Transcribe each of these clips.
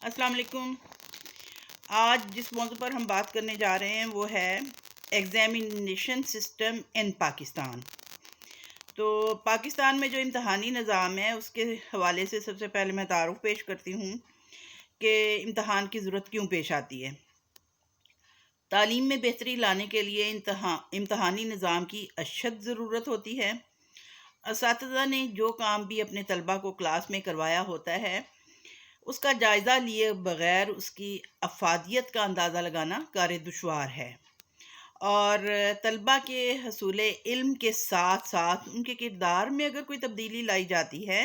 السلام علیکم۔ آج جس موضوع پر ہم بات کرنے جا رہے ہیں وہ ہے ایگزامینیشن سسٹم ان پاکستان۔ تو پاکستان میں جو امتحانی نظام ہے اس کے حوالے سے سب سے پہلے میں تعارف پیش کرتی ہوں کہ امتحان کی ضرورت کیوں پیش آتی ہے۔ تعلیم میں بہتری لانے کے لیے امتحانی نظام کی اشد ضرورت ہوتی ہے۔ اساتذہ نے جو کام بھی اپنے طلبہ کو کلاس میں کروایا ہوتا ہے اس کا جائزہ لیے بغیر اس کی افادیت کا اندازہ لگانا کار دشوار ہے، اور طلبہ کے حصول علم کے ساتھ ساتھ ان کے کردار میں اگر کوئی تبدیلی لائی جاتی ہے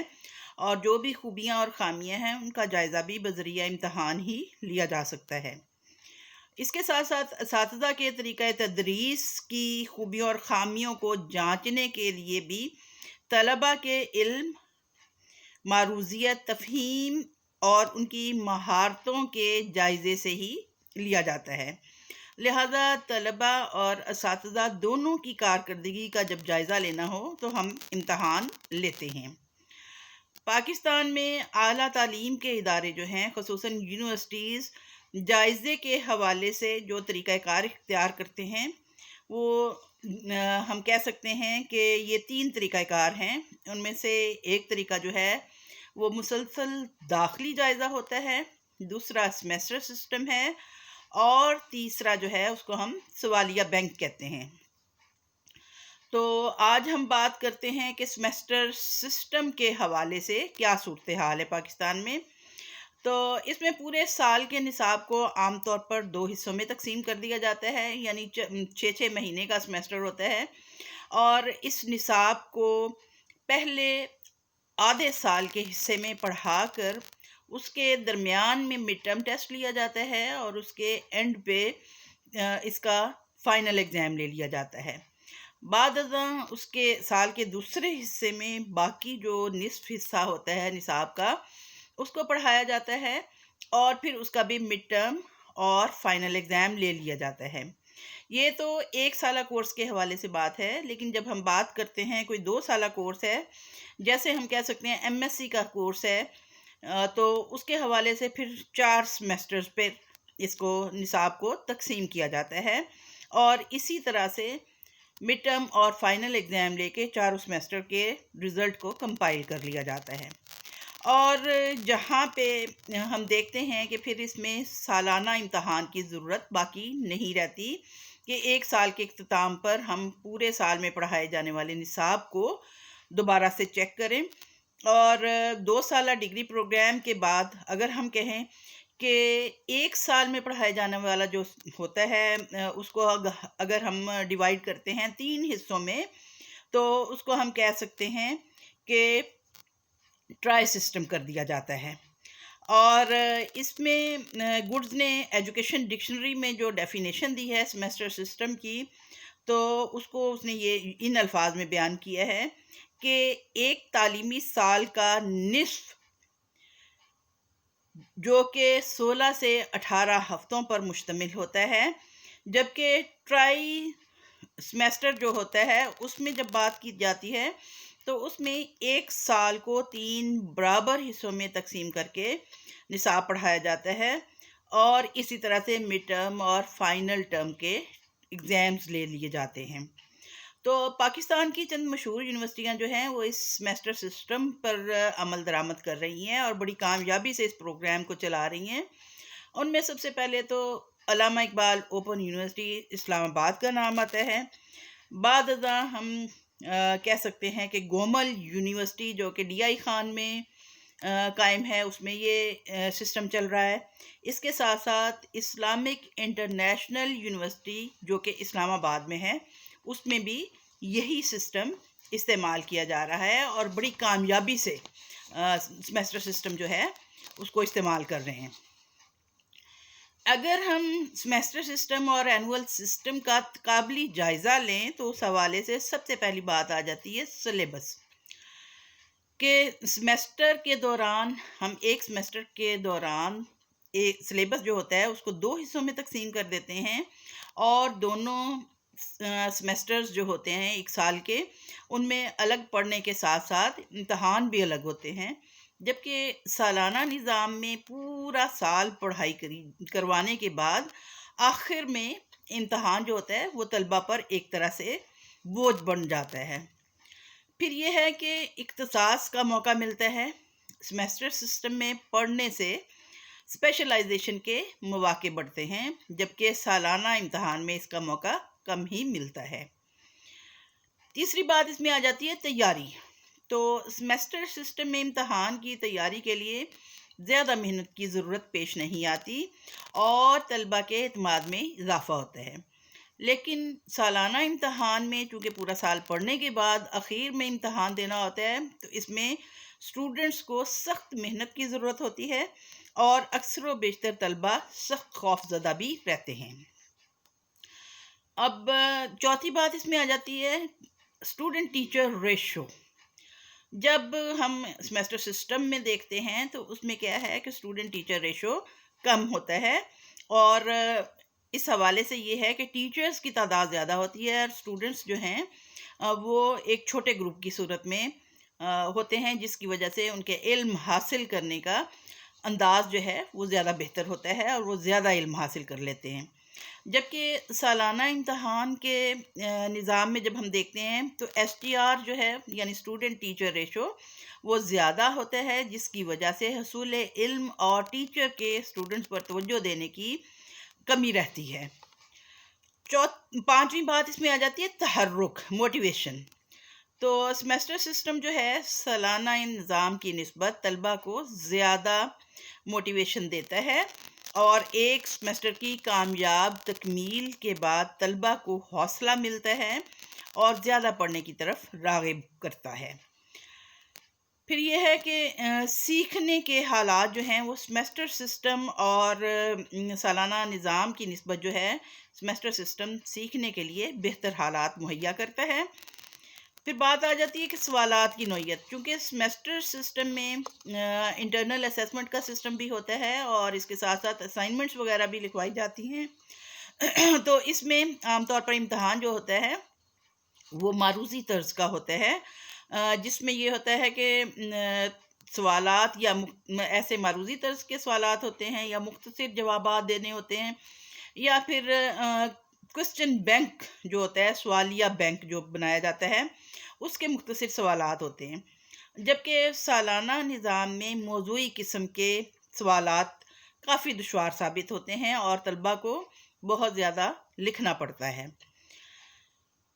اور جو بھی خوبیاں اور خامیاں ہیں ان کا جائزہ بھی بذریعہ امتحان ہی لیا جا سکتا ہے۔ اس کے ساتھ ساتھ اساتذہ کے طریقہ تدریس کی خوبیوں اور خامیوں کو جانچنے کے لیے بھی طلبہ کے علم، معروضیت، تفہیم اور ان کی مہارتوں کے جائزے سے ہی لیا جاتا ہے۔ لہذا طلبہ اور اساتذہ دونوں کی کارکردگی کا جب جائزہ لینا ہو تو ہم امتحان لیتے ہیں۔ پاکستان میں اعلیٰ تعلیم کے ادارے جو ہیں خصوصاً یونیورسٹیز جائزے کے حوالے سے جو طریقہ کار اختیار کرتے ہیں وہ ہم کہہ سکتے ہیں کہ یہ 3 طریقہ کار ہیں۔ ان میں سے ایک طریقہ جو ہے وہ مسلسل داخلی جائزہ ہوتا ہے، دوسرا سیمیسٹر سسٹم ہے، اور تیسرا جو ہے اس کو ہم سوالیہ بینک کہتے ہیں۔ تو آج ہم بات کرتے ہیں کہ سیمیسٹر سسٹم کے حوالے سے کیا صورتحال ہے پاکستان میں۔ تو اس میں پورے سال کے نصاب کو عام طور پر 2 حصوں میں تقسیم کر دیا جاتا ہے، یعنی 6 مہینے کا سیمیسٹر ہوتا ہے، اور اس نصاب کو پہلے آدھے سال کے حصے میں پڑھا کر اس کے درمیان میں مڈ ٹرم ٹیسٹ لیا جاتا ہے اور اس کے اینڈ پہ اس کا فائنل ایگزام لے لیا جاتا ہے۔ بعد ازاں اس کے سال کے دوسرے حصے میں باقی جو نصف حصہ ہوتا ہے نصاب کا اس کو پڑھایا جاتا ہے، اور پھر اس کا بھی مڈ ٹرم اور فائنل ایگزام لے لیا جاتا ہے۔ یہ تو 1 سالہ کورس کے حوالے سے بات ہے، لیکن جب ہم بات کرتے ہیں کوئی 2 سالہ کورس ہے، جیسے ہم کہہ سکتے ہیں ایم ایس سی کا کورس ہے، تو اس کے حوالے سے پھر 4 سیمیسٹرز پہ اس کو نصاب کو تقسیم کیا جاتا ہے، اور اسی طرح سے مڈ ٹرم اور فائنل ایگزام لے کے 4 سیمیسٹر کے رزلٹ کو کمپائل کر لیا جاتا ہے۔ اور جہاں پہ ہم دیکھتے ہیں کہ پھر اس میں سالانہ امتحان کی ضرورت باقی نہیں رہتی کہ 1 سال کے اختتام پر ہم پورے سال میں پڑھائے جانے والے نصاب کو دوبارہ سے چیک کریں، اور 2 سالہ ڈگری پروگرام کے بعد اگر ہم کہیں کہ 1 سال میں پڑھائے جانے والا جو ہوتا ہے اس کو اگر ہم ڈیوائیڈ کرتے ہیں 3 حصوں میں تو اس کو ہم کہہ سکتے ہیں کہ ٹرائی سسٹم کر دیا جاتا ہے۔ اور اس میں گڈز نے ایجوکیشن ڈکشنری میں جو ڈیفینیشن دی ہے سیمیسٹر سسٹم کی، تو اس نے یہ ان الفاظ میں بیان کیا ہے کہ ایک تعلیمی سال کا نصف جو کہ 16 سے 18 ہفتوں پر مشتمل ہوتا ہے، جبکہ ٹرائی سیمیسٹر جو ہوتا ہے اس میں جب بات کی جاتی ہے تو اس میں 1 سال کو 3 برابر حصوں میں تقسیم کر کے نصاب پڑھایا جاتا ہے، اور اسی طرح سے مڈ ٹرم اور فائنل ٹرم کے ایگزامز لے لیے جاتے ہیں۔ تو پاکستان کی چند مشہور یونیورسٹیاں جو ہیں وہ اس سیمیسٹر سسٹم پر عمل درآمد کر رہی ہیں اور بڑی کامیابی سے اس پروگرام کو چلا رہی ہیں۔ ان میں سب سے پہلے تو علامہ اقبال اوپن یونیورسٹی اسلام آباد کا نام آتا ہے۔ بعد ازاں ہم کہہ سکتے ہیں کہ گومل یونیورسٹی جو کہ ڈی آئی خان میں قائم ہے، اس میں یہ سسٹم چل رہا ہے۔ اس کے ساتھ ساتھ اسلامک انٹرنیشنل یونیورسٹی جو کہ اسلام آباد میں ہے، اس میں بھی یہی سسٹم استعمال کیا جا رہا ہے اور بڑی کامیابی سے سیمیسٹر سسٹم جو ہے اس کو استعمال کر رہے ہیں۔ اگر ہم سیمیسٹر سسٹم اور اینول سسٹم کا قابلی جائزہ لیں تو اس حوالے سے سب سے پہلی بات آ جاتی ہے سلیبس، کہ سیمیسٹر کے دوران ہم ایک سیمیسٹر کے دوران ایک سلیبس جو ہوتا ہے اس کو 2 حصوں میں تقسیم کر دیتے ہیں، اور دونوں سیمیسٹرز جو ہوتے ہیں 1 سال کے ان میں الگ پڑھنے کے ساتھ ساتھ امتحان بھی الگ ہوتے ہیں۔ جبکہ سالانہ نظام میں پورا سال پڑھائی کروانے کے بعد آخر میں امتحان جو ہوتا ہے وہ طلبہ پر ایک طرح سے بوجھ بن جاتا ہے۔ پھر یہ ہے کہ اختصاص کا موقع ملتا ہے۔ سیمیسٹر سسٹم میں پڑھنے سے اسپیشلائزیشن کے مواقع بڑھتے ہیں، جبکہ سالانہ امتحان میں اس کا موقع کم ہی ملتا ہے۔ تیسری بات اس میں آ جاتی ہے تیاری۔ تو سیمیسٹر سسٹم میں امتحان کی تیاری کے لیے زیادہ محنت کی ضرورت پیش نہیں آتی اور طلبہ کے اعتماد میں اضافہ ہوتا ہے۔ لیکن سالانہ امتحان میں چونکہ پورا سال پڑھنے کے بعد اخیر میں امتحان دینا ہوتا ہے، تو اس میں اسٹوڈنٹس کو سخت محنت کی ضرورت ہوتی ہے اور اکثر و بیشتر طلبہ سخت خوف زدہ بھی رہتے ہیں۔ اب چوتھی بات اس میں آ جاتی ہے اسٹوڈنٹ ٹیچر ریشو۔ جب ہم سیمیسٹر سسٹم میں دیکھتے ہیں تو اس میں کیا ہے کہ اسٹوڈنٹ ٹیچر ریشو کم ہوتا ہے، اور اس حوالے سے یہ ہے کہ ٹیچرز کی تعداد زیادہ ہوتی ہے اور اسٹوڈنٹس جو ہیں وہ ایک چھوٹے گروپ کی صورت میں ہوتے ہیں، جس کی وجہ سے ان کے علم حاصل کرنے کا انداز جو ہے وہ زیادہ بہتر ہوتا ہے اور وہ زیادہ علم حاصل کر لیتے ہیں۔ جبکہ سالانہ امتحان کے نظام میں جب ہم دیکھتے ہیں تو ایس ٹی آر جو ہے یعنی اسٹوڈنٹ ٹیچر ریشو وہ زیادہ ہوتا ہے، جس کی وجہ سے حصول علم اور ٹیچر کے اسٹوڈنٹس پر توجہ دینے کی کمی رہتی ہے۔ پانچویں بات اس میں آ جاتی ہے تحرک، موٹیویشن۔ تو سیمیسٹر سسٹم جو ہے سالانہ نظام کی نسبت طلبہ کو زیادہ موٹیویشن دیتا ہے اور ایک سیمیسٹر کی کامیاب تکمیل کے بعد طلبہ کو حوصلہ ملتا ہے اور زیادہ پڑھنے کی طرف راغب کرتا ہے۔ پھر یہ ہے کہ سیکھنے کے حالات جو ہیں وہ سیمیسٹر سسٹم اور سالانہ نظام کی نسبت جو ہے سیمیسٹر سسٹم سیکھنے کے لیے بہتر حالات مہیا کرتا ہے۔ پھر بات آ جاتی ہے کہ سوالات کی نوعیت، چونکہ سیمیسٹر سسٹم میں انٹرنل اسیسمنٹ کا سسٹم بھی ہوتا ہے اور اس کے ساتھ ساتھ اسائنمنٹس وغیرہ بھی لکھوائی جاتی ہیں، تو اس میں عام طور پر امتحان جو ہوتا ہے وہ معروضی طرز کا ہوتا ہے، جس میں یہ ہوتا ہے کہ سوالات یا ایسے معروضی طرز کے سوالات ہوتے ہیں یا مختصر جوابات دینے ہوتے ہیں، یا پھر کوسچن بینک جو ہوتا ہے، سوالیہ بینک جو بنایا جاتا ہے، اس کے مختصر سوالات ہوتے ہیں۔ جبکہ سالانہ نظام میں موضوعی قسم کے سوالات کافی دشوار ثابت ہوتے ہیں اور طلبہ کو بہت زیادہ لکھنا پڑتا ہے۔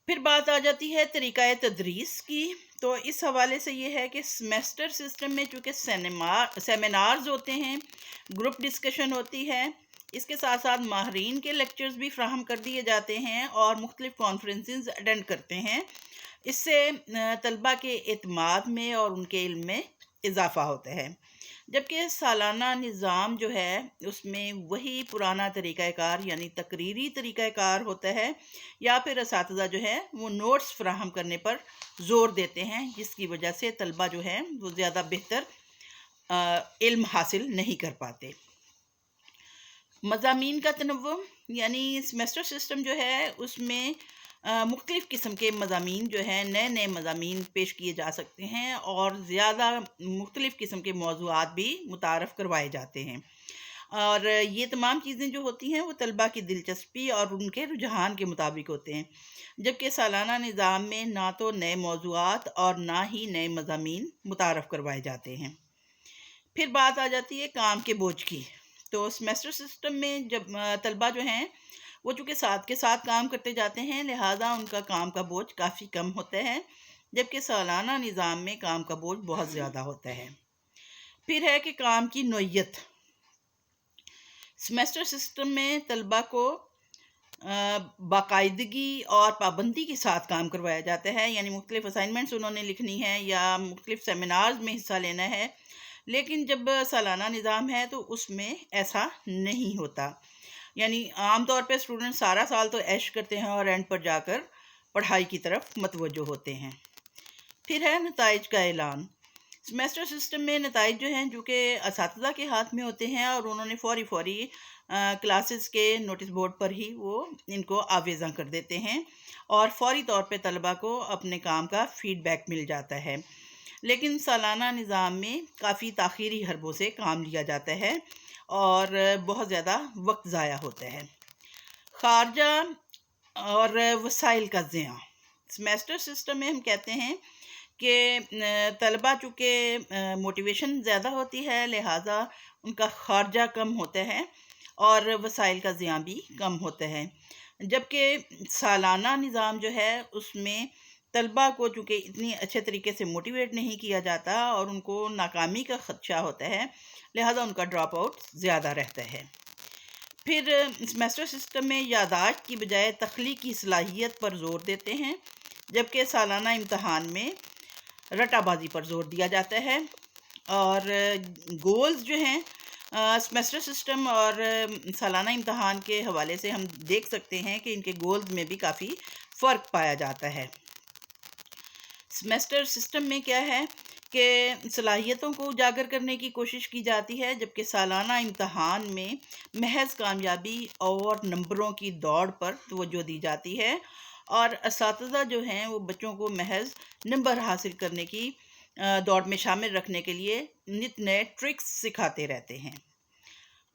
پھر بات آ جاتی ہے طریقہ تدریس کی۔ تو اس حوالے سے یہ ہے کہ سیمیسٹر سسٹم میں چونکہ سیمینارز ہوتے ہیں، گروپ ڈسکشن ہوتی ہے، اس کے ساتھ ساتھ ماہرین کے لیکچرز بھی فراہم کر دیے جاتے ہیں اور مختلف کانفرنسز اٹینڈ کرتے ہیں۔ اس سے طلبہ کے اعتماد میں اور ان کے علم میں اضافہ ہوتا ہے۔ جبکہ سالانہ نظام جو ہے اس میں وہی پرانا طریقہ کار یعنی تقریری طریقہ کار ہوتا ہے، یا پھر اساتذہ جو ہے وہ نوٹس فراہم کرنے پر زور دیتے ہیں، جس کی وجہ سے طلبہ جو ہے وہ زیادہ بہتر علم حاصل نہیں کر پاتے۔ مضامین کا تنوع، یعنی سیمیسٹر سسٹم جو ہے اس میں مختلف قسم کے مضامین جو ہیں، نئے نئے مضامین پیش کیے جا سکتے ہیں اور زیادہ مختلف قسم کے موضوعات بھی متعارف کروائے جاتے ہیں، اور یہ تمام چیزیں جو ہوتی ہیں وہ طلبہ کی دلچسپی اور ان کے رجحان کے مطابق ہوتے ہیں۔ جبکہ سالانہ نظام میں نہ تو نئے موضوعات اور نہ ہی نئے مضامین متعارف کروائے جاتے ہیں۔ پھر بات آ جاتی ہے کام کے بوجھ کی۔ تو سیمیسٹر سسٹم میں جب طلبہ جو ہیں وہ چونکہ ساتھ کے ساتھ کام کرتے جاتے ہیں، لہٰذا ان کا کام کا بوجھ کافی کم ہوتا ہے، جبکہ سالانہ نظام میں کام کا بوجھ بہت زیادہ ہوتا ہے۔ پھر ہے کہ کام کی نوعیت۔ سیمیسٹر سسٹم میں طلبہ کو باقاعدگی اور پابندی کے ساتھ کام کروایا جاتا ہے، یعنی مختلف اسائنمنٹس انہوں نے لکھنی ہے یا مختلف سیمینارز میں حصہ لینا ہے، لیکن جب سالانہ نظام ہے تو اس میں ایسا نہیں ہوتا، یعنی عام طور پہ اسٹوڈنٹ سارا سال تو عیش کرتے ہیں اور اینڈ پر جا کر پڑھائی کی طرف متوجہ ہوتے ہیں۔ پھر ہے نتائج کا اعلان۔ سیمیسٹر سسٹم میں نتائج جو ہیں جو کہ اساتذہ کے ہاتھ میں ہوتے ہیں اور انہوں نے فوری کلاسز کے نوٹس بورڈ پر ہی وہ ان کو آویزاں کر دیتے ہیں اور فوری طور پہ طلبہ کو اپنے کام کا فیڈ بیک مل جاتا ہے۔ لیکن سالانہ نظام میں کافی تاخیری حربوں سے کام لیا جاتا ہے اور بہت زیادہ وقت ضائع ہوتا ہے۔ خارجہ اور وسائل کا ضیاع۔ سیمیسٹر سسٹم میں ہم کہتے ہیں کہ طلبہ چونکہ موٹیویشن زیادہ ہوتی ہے، لہٰذا ان کا خارجہ کم ہوتا ہے اور وسائل کا ضیاع بھی کم ہوتا ہے، جبکہ سالانہ نظام جو ہے اس میں طلبہ کو چونکہ اتنی اچھے طریقے سے موٹیویٹ نہیں کیا جاتا اور ان کو ناکامی کا خدشہ ہوتا ہے، لہٰذا ان کا ڈراپ آؤٹ زیادہ رہتا ہے۔ پھر سیمیسٹر سسٹم میں یادداشت کی بجائے تخلیقی صلاحیت پر زور دیتے ہیں، جبکہ سالانہ امتحان میں رٹا بازی پر زور دیا جاتا ہے۔ اور گولز جو ہیں سیمیسٹر سسٹم اور سالانہ امتحان کے حوالے سے ہم دیکھ سکتے ہیں کہ ان کے گولز میں بھی کافی فرق پایا جاتا ہے۔ سیمیسٹر سسٹم میں کیا ہے کہ صلاحیتوں کو اجاگر کرنے کی کوشش کی جاتی ہے، جبکہ سالانہ امتحان میں محض کامیابی اور نمبروں کی دوڑ پر توجہ دی جاتی ہے، اور اساتذہ جو ہیں وہ بچوں کو محض نمبر حاصل کرنے کی دوڑ میں شامل رکھنے کے لیے نت نئے ٹرکس سکھاتے رہتے ہیں۔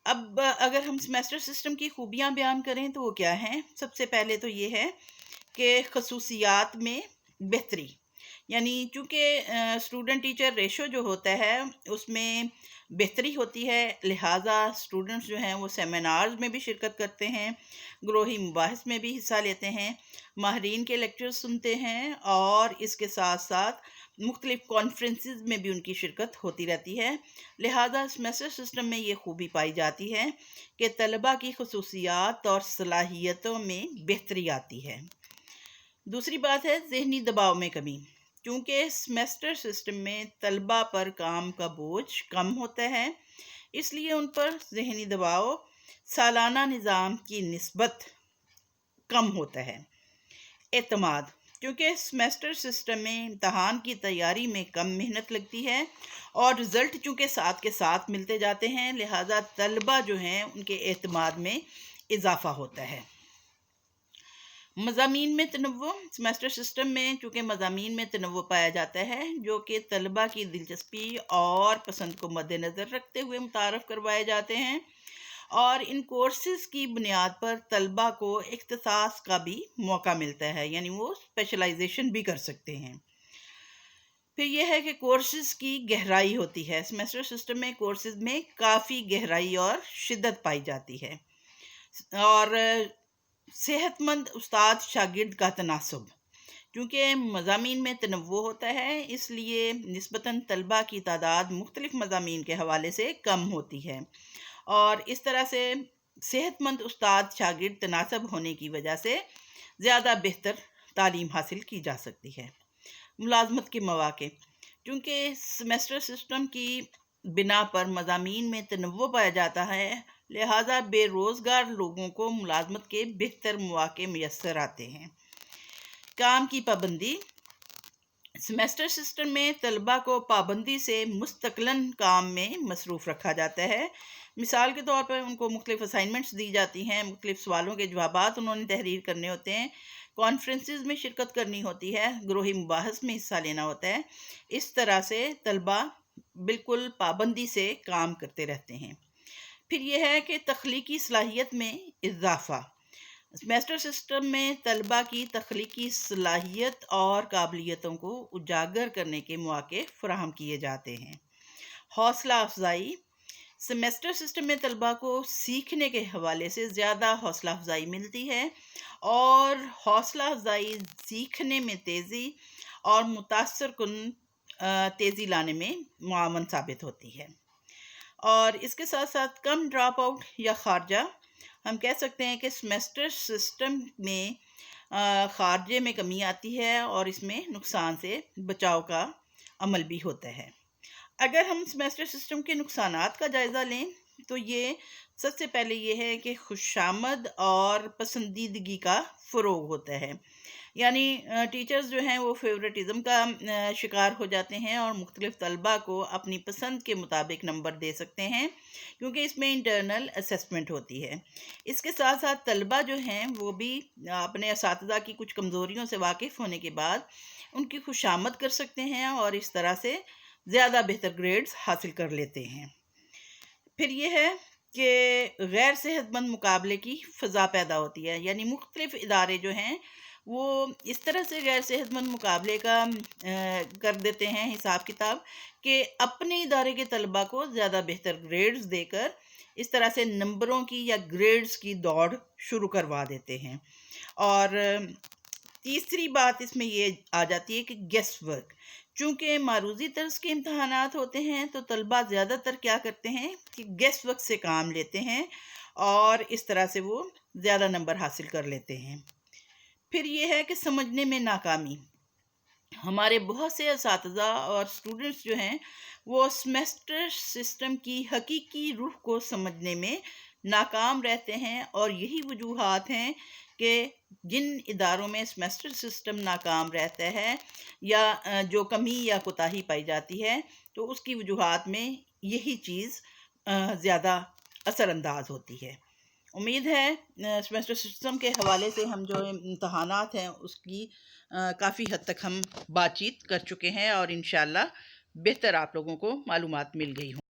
اب اگر ہم سیمیسٹر سسٹم کی خوبیاں بیان کریں تو وہ کیا ہیں؟ سب سے پہلے تو یہ ہے کہ خصوصیات میں بہتری، یعنی چونکہ اسٹوڈنٹ ٹیچر ریشو جو ہوتا ہے اس میں بہتری ہوتی ہے، لہٰذا اسٹوڈنٹس جو ہیں وہ سیمینارز میں بھی شرکت کرتے ہیں، گروہی مباحث میں بھی حصہ لیتے ہیں، ماہرین کے لیکچرز سنتے ہیں، اور اس کے ساتھ ساتھ مختلف کانفرنسز میں بھی ان کی شرکت ہوتی رہتی ہے۔ لہٰذا سیمیسٹر سسٹم میں یہ خوبی پائی جاتی ہے کہ طلبہ کی خصوصیات اور صلاحیتوں میں بہتری آتی ہے۔ دوسری بات ہے ذہنی دباؤ میں کمی، کیونکہ سیمیسٹر سسٹم میں طلبہ پر کام کا بوجھ کم ہوتا ہے، اس لیے ان پر ذہنی دباؤ سالانہ نظام کی نسبت کم ہوتا ہے۔ اعتماد، کیونکہ سیمیسٹر سسٹم میں امتحان کی تیاری میں کم محنت لگتی ہے اور رزلٹ چونکہ ساتھ کے ساتھ ملتے جاتے ہیں، لہٰذا طلبہ جو ہیں ان کے اعتماد میں اضافہ ہوتا ہے۔ مضامین میں تنوع، سیمیسٹر سسٹم میں چونکہ مضامین میں تنوع پایا جاتا ہے جو کہ طلبہ کی دلچسپی اور پسند کو مد نظر رکھتے ہوئے متعارف کروائے جاتے ہیں، اور ان کورسز کی بنیاد پر طلبہ کو اختصاص کا بھی موقع ملتا ہے، یعنی وہ اسپیشلائزیشن بھی کر سکتے ہیں۔ پھر یہ ہے کہ کورسز کی گہرائی ہوتی ہے، سیمیسٹر سسٹم میں کورسز میں کافی گہرائی اور شدت پائی جاتی ہے، اور صحت مند استاد شاگرد کا تناسب، کیونکہ مضامین میں تنوع ہوتا ہے اس لیے نسبتاً طلبہ کی تعداد مختلف مضامین کے حوالے سے کم ہوتی ہے، اور اس طرح سے صحت مند استاد شاگرد تناسب ہونے کی وجہ سے زیادہ بہتر تعلیم حاصل کی جا سکتی ہے۔ ملازمت کے مواقع، کیونکہ سیمیسٹر سسٹم کی بنا پر مضامین میں تنوع پایا جاتا ہے، لہٰذا بے روزگار لوگوں کو ملازمت کے بہتر مواقع میسر آتے ہیں۔ کام کی پابندی، سیمیسٹر سسٹم میں طلبہ کو پابندی سے مستقلاً کام میں مصروف رکھا جاتا ہے۔ مثال کے طور پر ان کو مختلف اسائنمنٹس دی جاتی ہیں، مختلف سوالوں کے جوابات انہوں نے تحریر کرنے ہوتے ہیں، کانفرنسز میں شرکت کرنی ہوتی ہے، گروہی مباحث میں حصہ لینا ہوتا ہے۔ اس طرح سے طلبہ بالکل پابندی سے کام کرتے رہتے ہیں۔ پھر یہ ہے کہ تخلیقی صلاحیت میں اضافہ، سیمیسٹر سسٹم میں طلبہ کی تخلیقی صلاحیت اور قابلیتوں کو اجاگر کرنے کے مواقع فراہم کیے جاتے ہیں۔ حوصلہ افزائی، سیمیسٹر سسٹم میں طلبہ کو سیکھنے کے حوالے سے زیادہ حوصلہ افزائی ملتی ہے، اور حوصلہ افزائی سیکھنے میں تیزی اور متاثر کن تیزی لانے میں معاون ثابت ہوتی ہے۔ اور اس کے ساتھ ساتھ کم ڈراپ آؤٹ یا خارجہ، ہم کہہ سکتے ہیں کہ سیمیسٹر سسٹم میں خارجے میں کمی آتی ہے اور اس میں نقصان سے بچاؤ کا عمل بھی ہوتا ہے۔ اگر ہم سیمیسٹر سسٹم کے نقصانات کا جائزہ لیں تو یہ سب سے پہلے یہ ہے کہ خوشامد اور پسندیدگی کا فروغ ہوتا ہے، یعنی ٹیچرز جو ہیں وہ فیوریٹزم کا شکار ہو جاتے ہیں اور مختلف طلبہ کو اپنی پسند کے مطابق نمبر دے سکتے ہیں، کیونکہ اس میں انٹرنل اسیسمنٹ ہوتی ہے۔ اس کے ساتھ ساتھ طلبہ جو ہیں وہ بھی اپنے اساتذہ کی کچھ کمزوریوں سے واقف ہونے کے بعد ان کی خوشامد کر سکتے ہیں اور اس طرح سے زیادہ بہتر گریڈز حاصل کر لیتے ہیں۔ پھر یہ ہے کہ غیر صحت مند مقابلے کی فضا پیدا ہوتی ہے، یعنی مختلف ادارے جو ہیں وہ اس طرح سے غیر صحت مند مقابلے کا کر دیتے ہیں حساب کتاب کہ اپنے ادارے کے طلبہ کو زیادہ بہتر گریڈز دے کر اس طرح سے نمبروں کی یا گریڈز کی دوڑ شروع کروا دیتے ہیں۔ اور تیسری بات اس میں یہ آ جاتی ہے کہ گیس ورک، چونکہ معروضی طرز کے امتحانات ہوتے ہیں تو طلبہ زیادہ تر کیا کرتے ہیں کہ گیس ورک سے کام لیتے ہیں اور اس طرح سے وہ زیادہ نمبر حاصل کر لیتے ہیں۔ پھر یہ ہے کہ سمجھنے میں ناکامی، ہمارے بہت سے اساتذہ اور اسٹوڈنٹس جو ہیں وہ سیمیسٹر سسٹم کی حقیقی روح کو سمجھنے میں ناکام رہتے ہیں، اور یہی وجوہات ہیں کہ جن اداروں میں سیمیسٹر سسٹم ناکام رہتا ہے یا جو کمی یا کوتاہی پائی جاتی ہے تو اس کی وجوہات میں یہی چیز زیادہ اثر انداز ہوتی ہے۔ امید ہے سیمیسٹر سسٹم کے حوالے سے ہم جو امتحانات ہیں اس کی کافی حد تک ہم بات چیت کر چکے ہیں اور انشاءاللہ بہتر آپ لوگوں کو معلومات مل گئی ہوں۔